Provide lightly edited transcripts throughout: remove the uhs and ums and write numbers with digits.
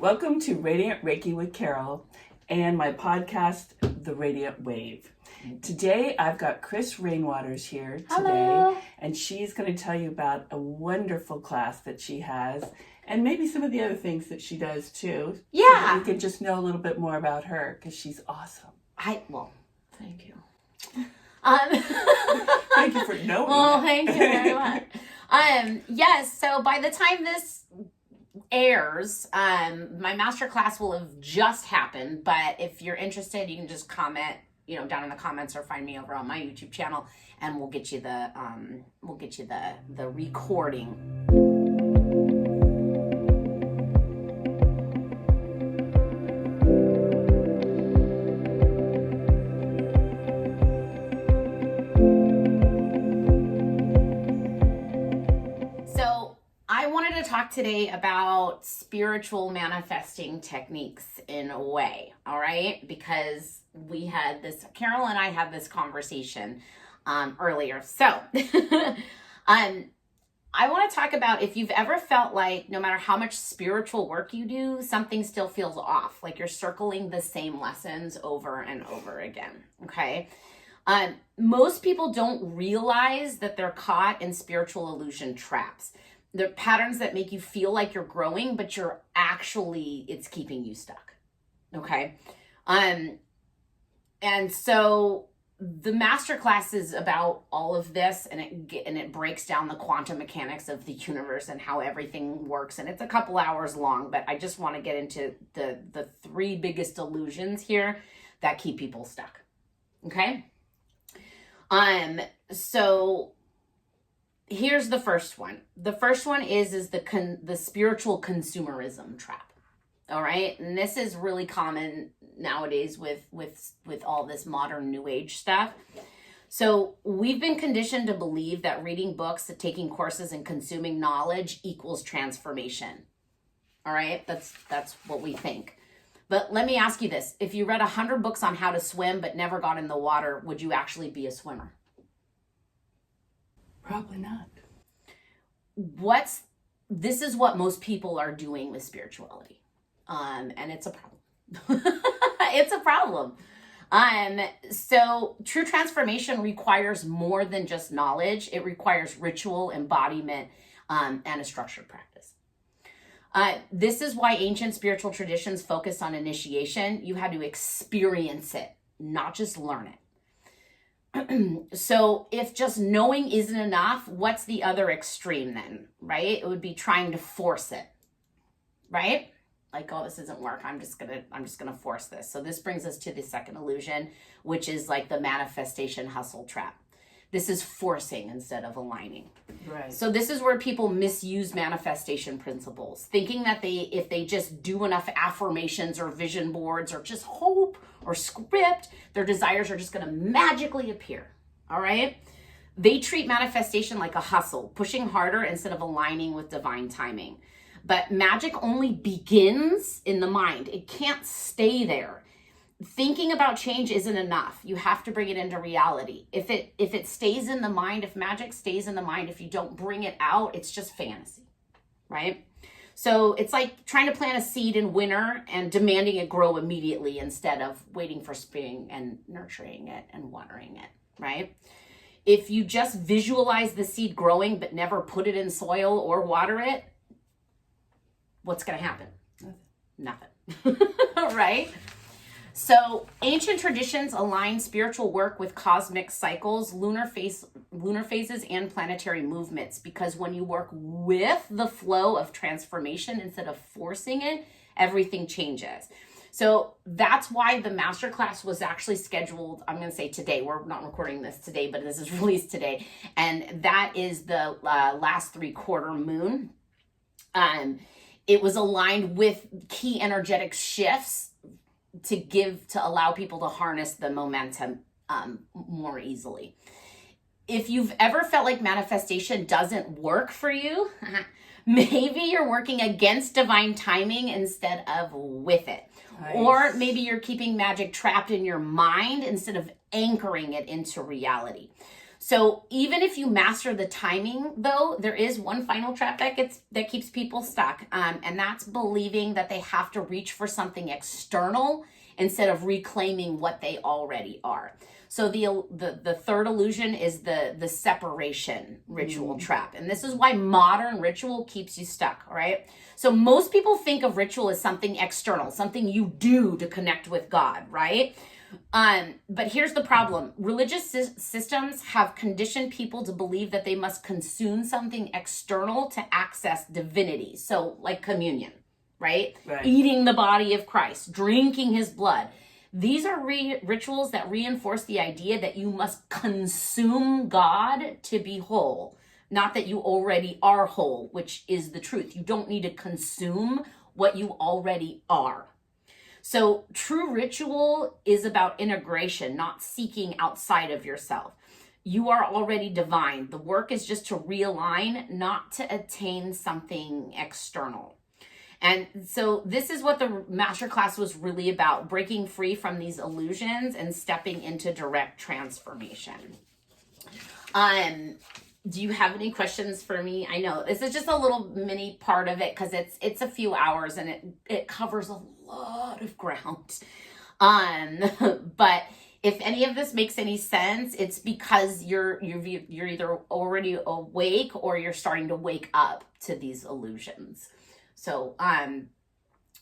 Welcome to Radiant Reiki with Carol and my podcast, The Radiant Wave. Today, I've got Kris Rainwaters here today, Hello. And she's going to tell you about a wonderful class that she has and maybe some of the other things that she does too. Yeah. So that you can just know a little bit more about her because she's awesome. Thank you. Thank you for knowing Well, that. thank you very much. Yes, so by the time this airs, my master class will have just happened, but if you're interested, you can just comment, down in the comments or find me over on my YouTube channel and we'll get you the recording. I wanted to talk today about spiritual manifesting techniques in a way, all right? Because Carol and I had this conversation earlier. So I want to talk about if you've ever felt like no matter how much spiritual work you do, something still feels off, like you're circling the same lessons over and over again, okay? Most people don't realize that they're caught in spiritual illusion traps. They're patterns that make you feel like you're growing, but it's keeping you stuck. Okay. And so the masterclass is about all of this, and it breaks down the quantum mechanics of the universe and how everything works. And it's a couple hours long, but I just want to get into the three biggest illusions here that keep people stuck. Okay. So here's the first one. The first one is the spiritual consumerism trap. All right. And this is really common nowadays with all this modern new age stuff. So we've been conditioned to believe that reading books, taking courses, and consuming knowledge equals transformation. All right. That's what we think. But let me ask you this. If you read 100 books on how to swim, but never got in the water, would you actually be a swimmer? Probably not. This is what most people are doing with spirituality. And it's a problem. It's a problem. So true transformation requires more than just knowledge. It requires ritual, embodiment, and a structured practice. This is why ancient spiritual traditions focus on initiation. You had to experience it, not just learn it. So if just knowing isn't enough, what's the other extreme then, right? It would be trying to force it, right? Like, oh, this doesn't work. I'm just gonna force this. So this brings us to the second illusion, which is like the manifestation hustle trap. This is forcing instead of aligning. Right. So this is where people misuse manifestation principles, thinking that if they just do enough affirmations or vision boards or just hope or script, their desires are just going to magically appear. All right. They treat manifestation like a hustle, pushing harder instead of aligning with divine timing. But magic only begins in the mind. It can't stay there. Thinking about change isn't enough. You have to bring it into reality. If it stays in the mind, if magic stays in the mind, if you don't bring it out, it's just fantasy, right? So it's like trying to plant a seed in winter and demanding it grow immediately instead of waiting for spring and nurturing it and watering it, right? If you just visualize the seed growing but never put it in soil or water it, what's going to happen? Nothing. Right? So ancient traditions align spiritual work with cosmic cycles, lunar phases, and planetary movements, because when you work with the flow of transformation instead of forcing it, everything changes. So that's why the masterclass was actually scheduled, I'm going to say today. We're not recording this today, but this is released today. And that is the last 3/4 moon. It was aligned with key energetic shifts to allow people to harness the momentum more easily. If you've ever felt like manifestation doesn't work for you, maybe you're working against divine timing instead of with it. Nice. Or maybe you're keeping magic trapped in your mind instead of anchoring it into reality. So even if you master the timing, though, there is one final trap that keeps people stuck, and that's believing that they have to reach for something external instead of reclaiming what they already are. So the third illusion is the separation ritual trap, and this is why modern ritual keeps you stuck. All right. So most people think of ritual as something external, something you do to connect with God, right? But here's the problem. Religious systems have conditioned people to believe that they must consume something external to access divinity. So like communion, right? Eating the body of Christ, drinking his blood. These are rituals that reinforce the idea that you must consume God to be whole, not that you already are whole, which is the truth. You don't need to consume what you already are. So true ritual is about integration, not seeking outside of yourself. You are already divine. The work is just to realign, not to attain something external. And so this is what the masterclass was really about, breaking free from these illusions and stepping into direct transformation. Do you have any questions for me? I know this is just a little mini part of it because it's a few hours and it covers a lot of ground. But if any of this makes any sense, it's because you're either already awake or you're starting to wake up to these illusions. So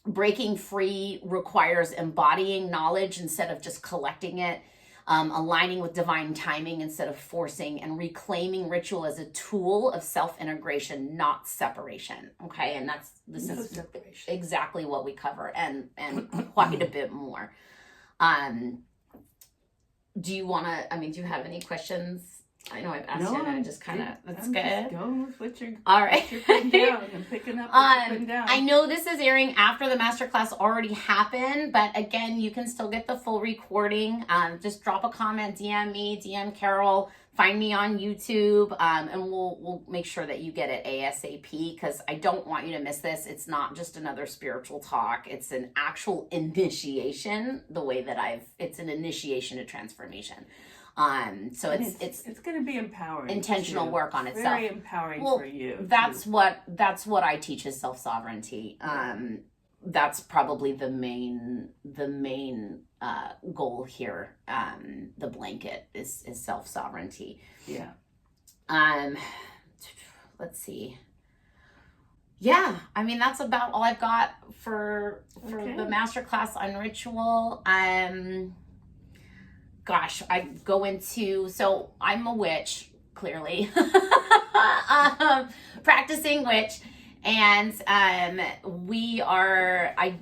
breaking free requires embodying knowledge instead of just collecting it, aligning with divine timing instead of forcing, and reclaiming ritual as a tool of self-integration, not separation. Okay, and this is exactly what we cover, and quite a bit more. Do you have any questions? I know I've asked you, and I just kind of, that's good. Just going with what you're, all right. What you're putting down and picking up what you're putting down. I know this is airing after the masterclass already happened, but again, you can still get the full recording. Just drop a comment, DM me, DM Carol, find me on YouTube, and we'll make sure that you get it ASAP, because I don't want you to miss this. It's not just another spiritual talk. It's an actual initiation, it's an initiation to transformation. So it's going to be empowering. Intentional work on itself. Very empowering for you. That's what I teach is self-sovereignty. That's probably the main goal here. The blanket is self-sovereignty. Yeah. Let's see. Yeah, I mean that's about all I've got for the masterclass on ritual. Gosh, I go into, so I'm a witch, clearly, practicing witch, and I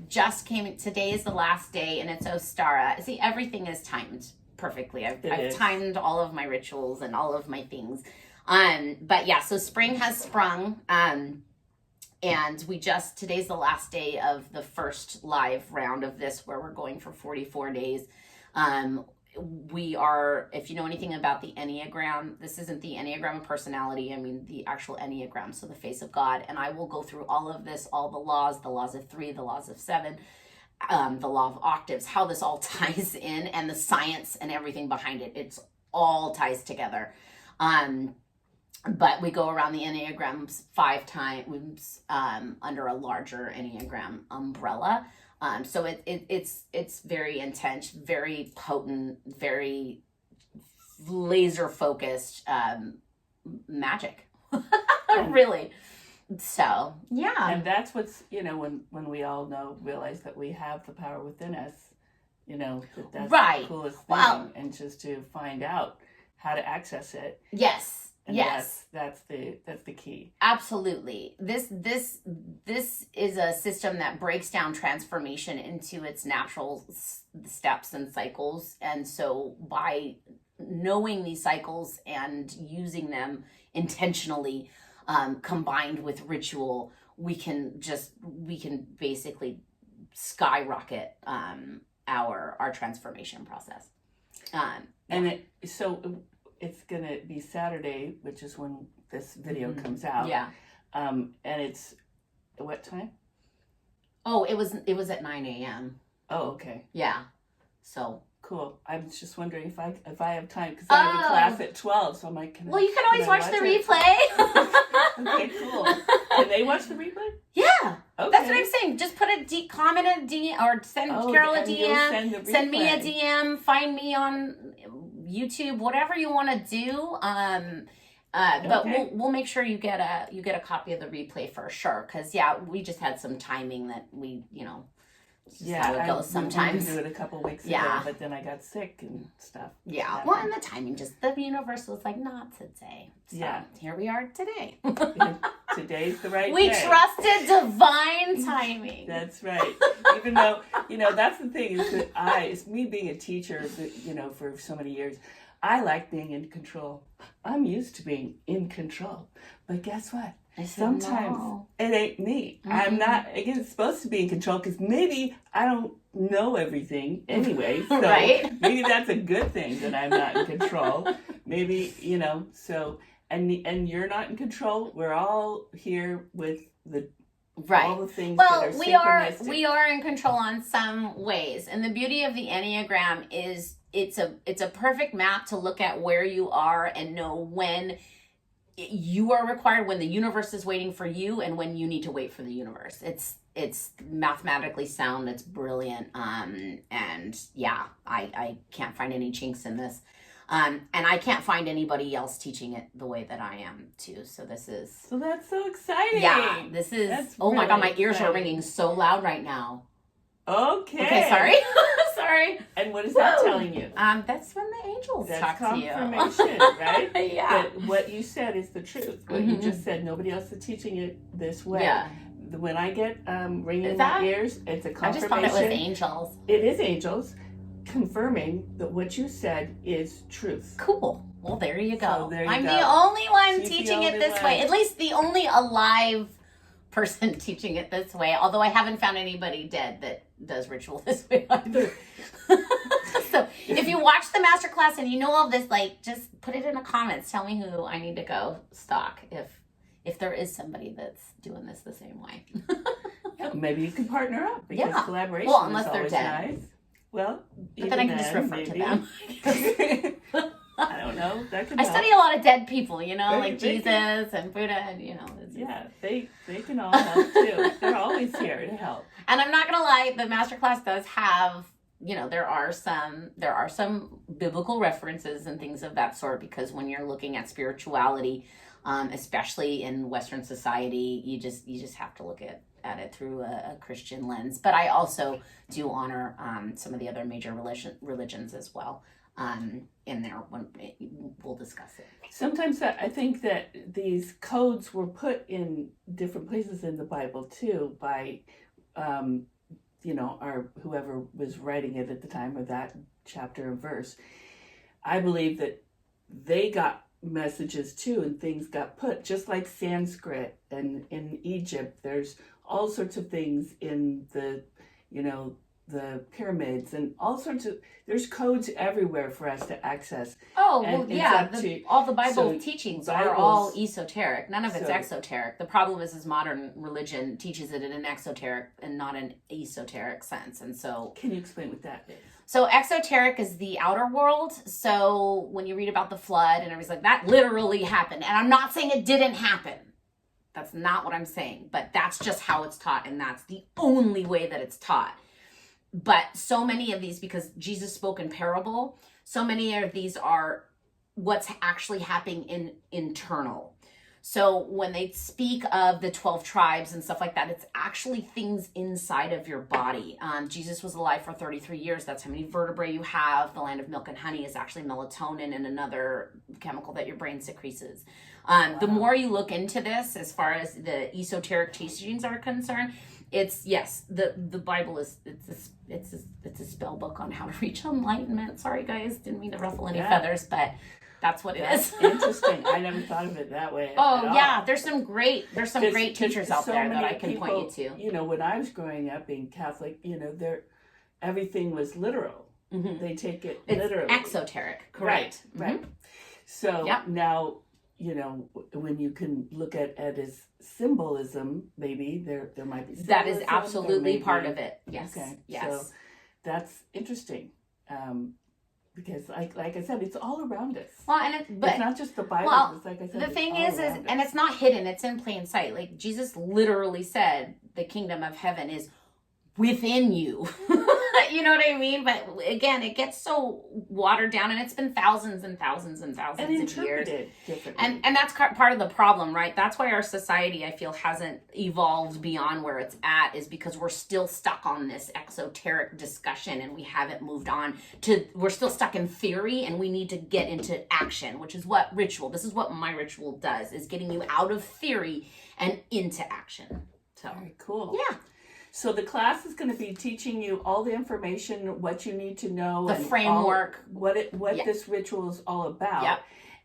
just came, today is the last day, and it's Ostara. See, everything is timed perfectly. I've timed all of my rituals and all of my things. But yeah, so spring has sprung, and today's the last day of the first live round of this, where we're going for 44 days. We are, if you know anything about the Enneagram, this isn't the Enneagram of personality, I mean the actual Enneagram, so the face of God, and I will go through all of this, all the laws of 3, the laws of 7, the law of octaves, how this all ties in, and the science and everything behind it. It's all ties together. But we go around the Enneagrams 5 times under a larger Enneagram umbrella. So it's very intense, very potent, very laser focused magic. Really. So yeah. And that's what's, when we all realize that we have the power within us, that's right. The coolest thing, and just to find out how to access it. Yes. And yes, that's the key. Absolutely. This is a system that breaks down transformation into its natural steps and cycles. And so by knowing these cycles and using them intentionally, combined with ritual, we can basically skyrocket our transformation process. It's going to be Saturday, which is when this video comes out. Yeah. And it's what time? Oh, it was at 9 a.m. Oh, okay. Yeah. So Cool. I was just wondering if I have time because I have a class at 12, so I'm like, well, you can always watch the replay. Okay, cool. Can they watch the replay? Yeah. Okay. That's what I'm saying. Just put a comment in a DM or send Carol a DM. Send me a DM. Find me on YouTube. Whatever you want to do. But we'll make sure you get a copy of the replay for sure. Because we just had some timing that we how it goes sometimes. I do it a couple weeks ago, but then I got sick and stuff. Yeah, well, and the timing the universe was like, not today. So here we are today. Today's the right day. We trusted divine timing. That's right. Even though, that's the thing is that it's me being a teacher, for so many years, I like being in control. I'm used to being in control. But guess what? Sometimes it ain't me. Mm-hmm. I'm not, again, supposed to be in control because maybe I don't know everything anyway. So maybe that's a good thing that I'm not in control. Maybe, so, and you're not in control. We're all here with all the things that are synchronistic. we are in control on some ways. And the beauty of the Enneagram is it's a perfect map to look at where you are and know when you are required, when the universe is waiting for you, and when you need to wait for the universe. It's mathematically sound. It's brilliant. And I can't find any chinks in this. And I can't find anybody else teaching it the way that I am too. So that's so exciting. Yeah, oh my God, my ears are ringing so loud right now. Okay, sorry. Sorry. And what is that telling you? That's when the angels talk to you. That's confirmation, right? Yeah. That what you said is the truth. What you just said, nobody else is teaching it this way. Yeah. When I get ringing in my ears, it's a confirmation. I just thought it was angels. It is angels confirming that what you said is truth. Cool. Well, there you go. I'm the only one teaching it this way. At least the only alive person teaching it this way. Although I haven't found anybody dead that does ritual this way either. So if you watch the masterclass and you know all this, just put it in the comments. Tell me who I need to go stalk if there is somebody that's doing this the same way. Maybe you can partner up because collaboration unless is they're always dead. Nice. Well, but then I can just refer to them. I don't know. That could I study a lot of dead people, like they Jesus and Buddha, and they can all help too. They're always here to help. And I'm not gonna lie, the masterclass does have, there are some biblical references and things of that sort, because when you're looking at spirituality, especially in Western society, you just have to look at it through a Christian lens. But I also do honor some of the other major religions as well. In there when we'll discuss it. Sometimes I think that these codes were put in different places in the Bible too by, our whoever was writing it at the time, or that chapter or verse. I believe that they got messages too, and things got put, just like Sanskrit, and in Egypt there's all sorts of things in the pyramids and all sorts of, there's codes everywhere for us to access. All the Bible teachings are all esoteric. None of it's exoteric. The problem is modern religion teaches it in an exoteric and not an esoteric sense. And so, can you explain what that is? So exoteric is the outer world. So when you read about the flood and everybody's like, that literally happened. And I'm not saying it didn't happen. That's not what I'm saying. But that's just how it's taught. And that's the only way that it's taught. But so many of these, because Jesus spoke in parable, so many of these are what's actually happening in internal. So when they speak of the 12 tribes and stuff like that, it's actually things inside of your body. Jesus was alive for 33 years. That's how many vertebrae you have. The land of milk and honey is actually melatonin and another chemical that your brain secretes. The more you look into this, as far as the esoteric teachings are concerned, the Bible is it's a spell book on how to reach enlightenment. Sorry guys, didn't mean to ruffle any feathers, but that's what it is. Interesting. I never thought of it that way. There's some great teachers out there that I can point you to. When I was growing up being Catholic, everything was literal. Mm-hmm. They take it literally. Exoteric, correct? Right. Mm-hmm. So now, when you can look at it as symbolism, maybe there might be symbolism. That is absolutely part of it. Yes. Okay. Yes. So that's interesting. Because like I said, it's all around us. Well, but it's not just the Bible. well, it's like I said, the thing is, and it's not hidden. It's in plain sight. Like Jesus literally said, the kingdom of heaven is within you. You know what I mean? But again, it gets so watered down, and it's been thousands and thousands and thousands of years. Differently. And that's part of the problem, right? That's why our society, I feel, hasn't evolved beyond where it's at, is because we're still stuck on this exoteric discussion, and we haven't moved on to, we're still stuck in theory, and we need to get into action, which is what ritual, this is what my ritual does, is getting you out of theory and into action. So very cool. Yeah. So the class is going to be teaching you all the information, what you need to know, the and framework, what this ritual is all about. Yep.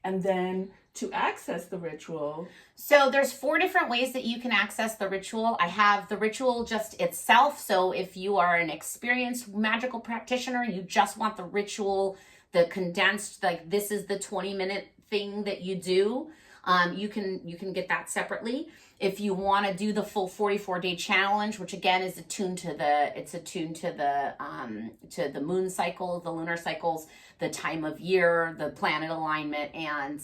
And then to access the ritual. So there's 4 different ways that you can access the ritual. I have the ritual just itself. So if you are an experienced magical practitioner, you just want the ritual, the condensed, like this is the 20-minute thing that you do. You can get that separately. If you want to do the full 44-day challenge, which again is attuned to the moon cycle, the lunar cycles, the time of year, the planet alignment, and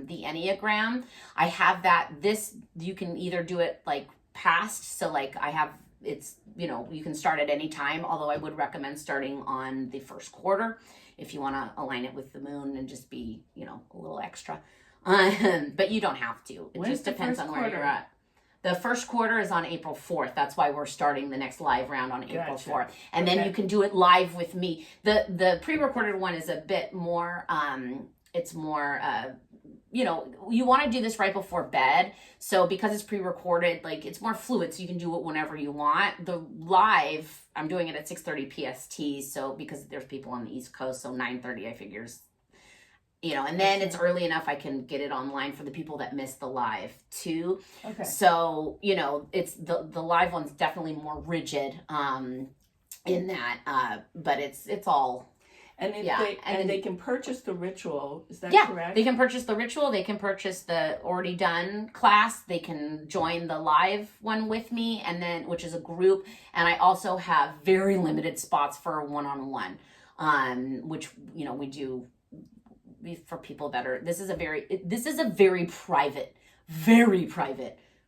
the Enneagram, I have that. This, you can either do it like past, so like I have, it's, you can start at any time, although I would recommend starting on the first quarter if you want to align it with the moon and just be, a little extra. But you don't have to. It just depends on where you're at. The first quarter is on April 4th. That's why we're starting the next live round on April 4th. And then you can do it live with me. The pre-recorded one is a bit more, it's more, you want to do this right before bed. So because it's pre-recorded, like it's more fluid, so you can do it whenever you want. The live, I'm doing it at 6:30 PST. So because there's people on the East Coast, so 9:30 I figures, and then it's early enough I can get it online for the people that missed the live too. Okay. So, it's the live one's definitely more rigid in that, but it's all. And they can purchase the ritual, is that correct? They can purchase the ritual, they can purchase the already done class, they can join the live one with me, and then, which is a group, and I also have very limited spots for a one-on-one, which, we do for people that are, this is a very private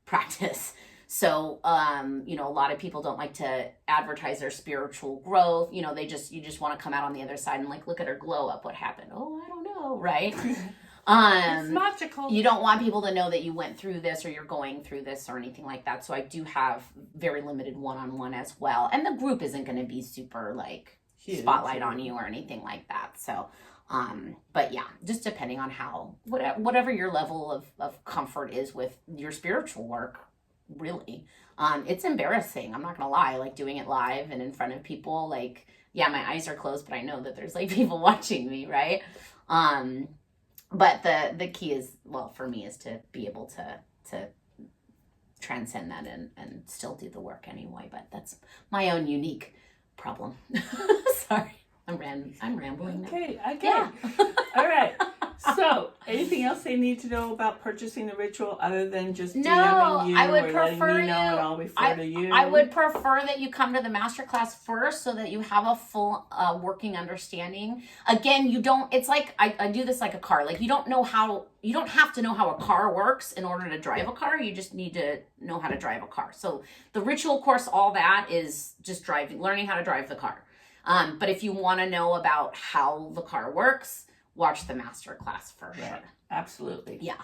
practice. So, a lot of people don't like to advertise their spiritual growth. You just want to come out on the other side and like, look at her glow up. What happened? Oh, I don't know. Right. It's magical. You don't want people to know that you went through this or you're going through this or anything like that. So I do have very limited one-on-one as well. And the group isn't going to be super like spotlight on you or anything like that. So, but yeah, just depending on whatever your level of comfort is with your spiritual work, really. It's embarrassing. I'm not gonna lie, like doing it live and in front of people, like, yeah, my eyes are closed, but I know that there's like people watching me, right? But the key is, well, for me, is to be able to transcend that and still do the work anyway, but that's my own unique problem. Sorry. I'm rambling now. Okay. Yeah. All right. So, anything else they need to know about purchasing the ritual other than just DMing you I would or prefer letting me know and I'll refer to you? I would prefer that you come to the masterclass first so that you have a full working understanding. Again, it's like, I do this like a car. Like you don't have to know how a car works in order to drive a car. You just need to know how to drive a car. So the ritual course, all that is just learning how to drive the car. But if you want to know about how the car works, watch the master class for sure. Absolutely. Yeah.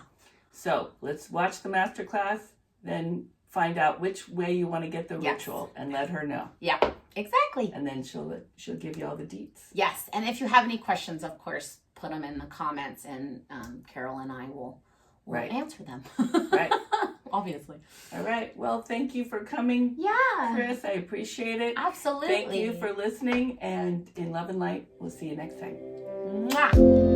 So let's watch the master class, then find out which way you want to get the ritual and let her know. Yeah, exactly. And then she'll give you all the deets. Yes. And if you have any questions, of course, put them in the comments and Carol and I will answer them. Right. Obviously. All right. Well, thank you for coming. Yeah. Kris, I appreciate it. Absolutely. Thank you for listening. And in love and light, we'll see you next time. Mwah.